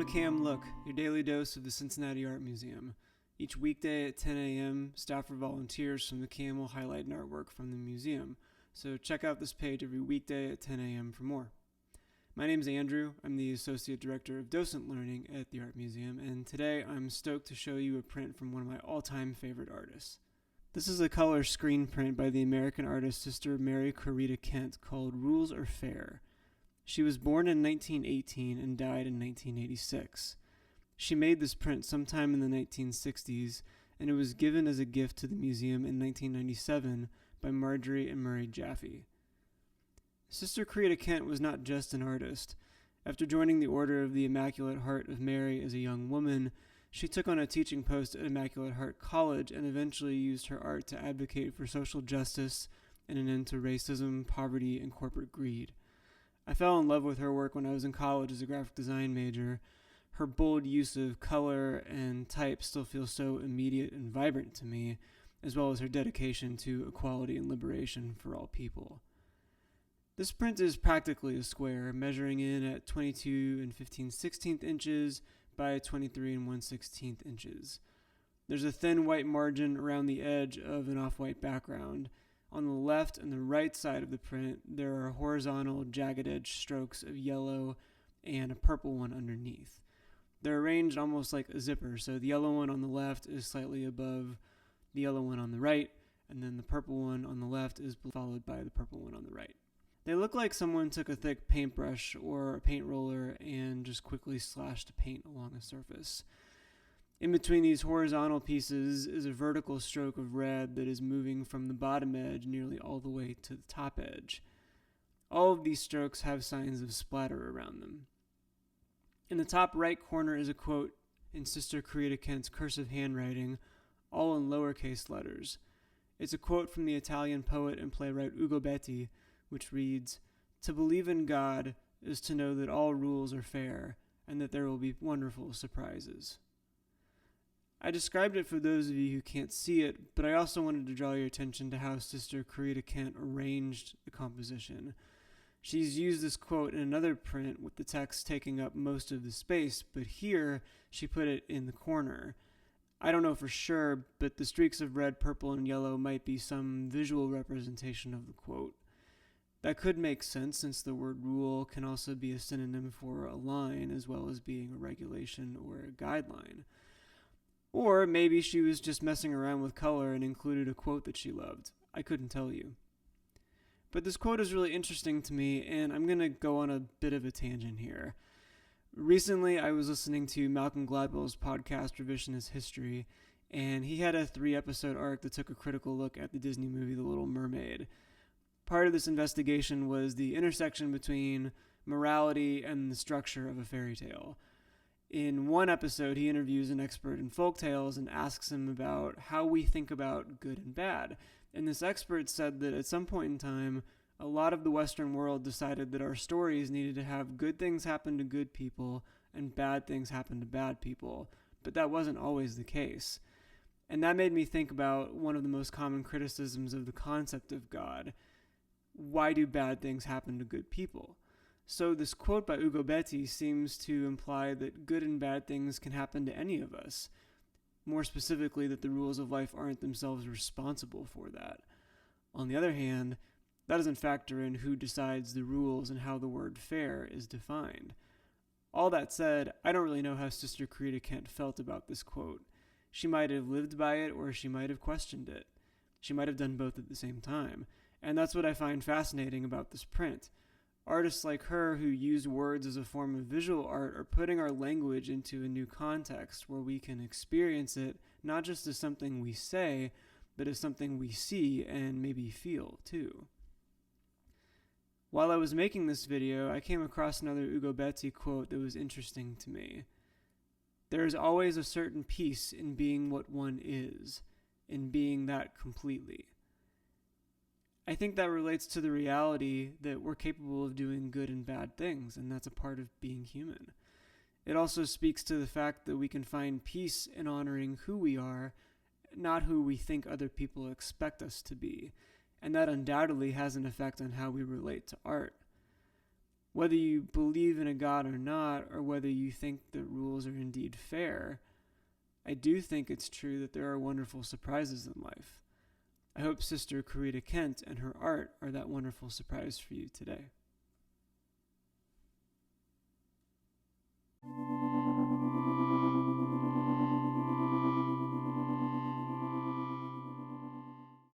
Welcome to Cam Look, your daily dose of the Cincinnati Art Museum. Each weekday at 10 a.m., staff or volunteers from the CAM will highlight an artwork from the museum, so check out this page every weekday at 10 a.m. for more. My name is Andrew. I'm the Associate Director of Docent Learning at the Art Museum, and today I'm stoked to show you a print from one of my all-time favorite artists. This is a color screen print by the American artist Sister Mary Corita Kent called Rules Are Fair. She was born in 1918 and died in 1986. She made this print sometime in the 1960s, and it was given as a gift to the museum in 1997 by Margery and Murray Jaffe. Sister Corita Kent was not just an artist. After joining the Order of the Immaculate Heart of Mary as a young woman, she took on a teaching post at Immaculate Heart College and eventually used her art to advocate for social justice and an end to racism, poverty, and corporate greed. I fell in love with her work when I was in college as a graphic design major. Her bold use of color and type still feels so immediate and vibrant to me, as well as her dedication to equality and liberation for all people. This print is practically a square, measuring in at 22 15/16 inches by 23 1/16 inches. There's a thin white margin around the edge of an off-white background. On the left and the right side of the print, there are horizontal, jagged edge strokes of yellow and a purple one underneath. They're arranged almost like a zipper, so the yellow one on the left is slightly above the yellow one on the right, and then the purple one on the left is followed by the purple one on the right. They look like someone took a thick paintbrush or a paint roller and just quickly slashed paint along a surface. In between these horizontal pieces is a vertical stroke of red that is moving from the bottom edge nearly all the way to the top edge. All of these strokes have signs of splatter around them. In the top right corner is a quote in Sister Corita Kent's cursive handwriting, all in lowercase letters. It's a quote from the Italian poet and playwright Ugo Betti, which reads, "To believe in God is to know that all rules are fair and that there will be wonderful surprises." I described it for those of you who can't see it, but I also wanted to draw your attention to how Sister Corita Kent arranged the composition. She's used this quote in another print with the text taking up most of the space, but here she put it in the corner. I don't know for sure, but the streaks of red, purple, and yellow might be some visual representation of the quote. That could make sense since the word rule can also be a synonym for a line as well as being a regulation or a guideline. Or maybe she was just messing around with color and included a quote that she loved. I couldn't tell you. But this quote is really interesting to me, and I'm going to go on a bit of a tangent here. Recently, I was listening to Malcolm Gladwell's podcast, Revisionist History, and he had a 3-episode arc that took a critical look at the Disney movie The Little Mermaid. Part of this investigation was the intersection between morality and the structure of a fairy tale. In one episode, he interviews an expert in folktales and asks him about how we think about good and bad. And this expert said that at some point in time, a lot of the Western world decided that our stories needed to have good things happen to good people and bad things happen to bad people. But that wasn't always the case. And that made me think about one of the most common criticisms of the concept of God. Why do bad things happen to good people? So this quote by Ugo Betti seems to imply that good and bad things can happen to any of us. More specifically, that the rules of life aren't themselves responsible for that. On the other hand, that doesn't factor in who decides the rules and how the word fair is defined. All that said, I don't really know how Sister Corita Kent felt about this quote. She might have lived by it or she might have questioned it. She might have done both at the same time. And that's what I find fascinating about this print. Artists like her who use words as a form of visual art are putting our language into a new context where we can experience it not just as something we say, but as something we see and maybe feel too. While I was making this video, I came across another Ugo Betti quote that was interesting to me. "There is always a certain peace in being what one is, in being that completely." I think that relates to the reality that we're capable of doing good and bad things, and that's a part of being human. It also speaks to the fact that we can find peace in honoring who we are, not who we think other people expect us to be, and that undoubtedly has an effect on how we relate to art. Whether you believe in a God or not, or whether you think the rules are indeed fair, I do think it's true that there are wonderful surprises in life. I hope Sister Corita Kent and her art are that wonderful surprise for you today.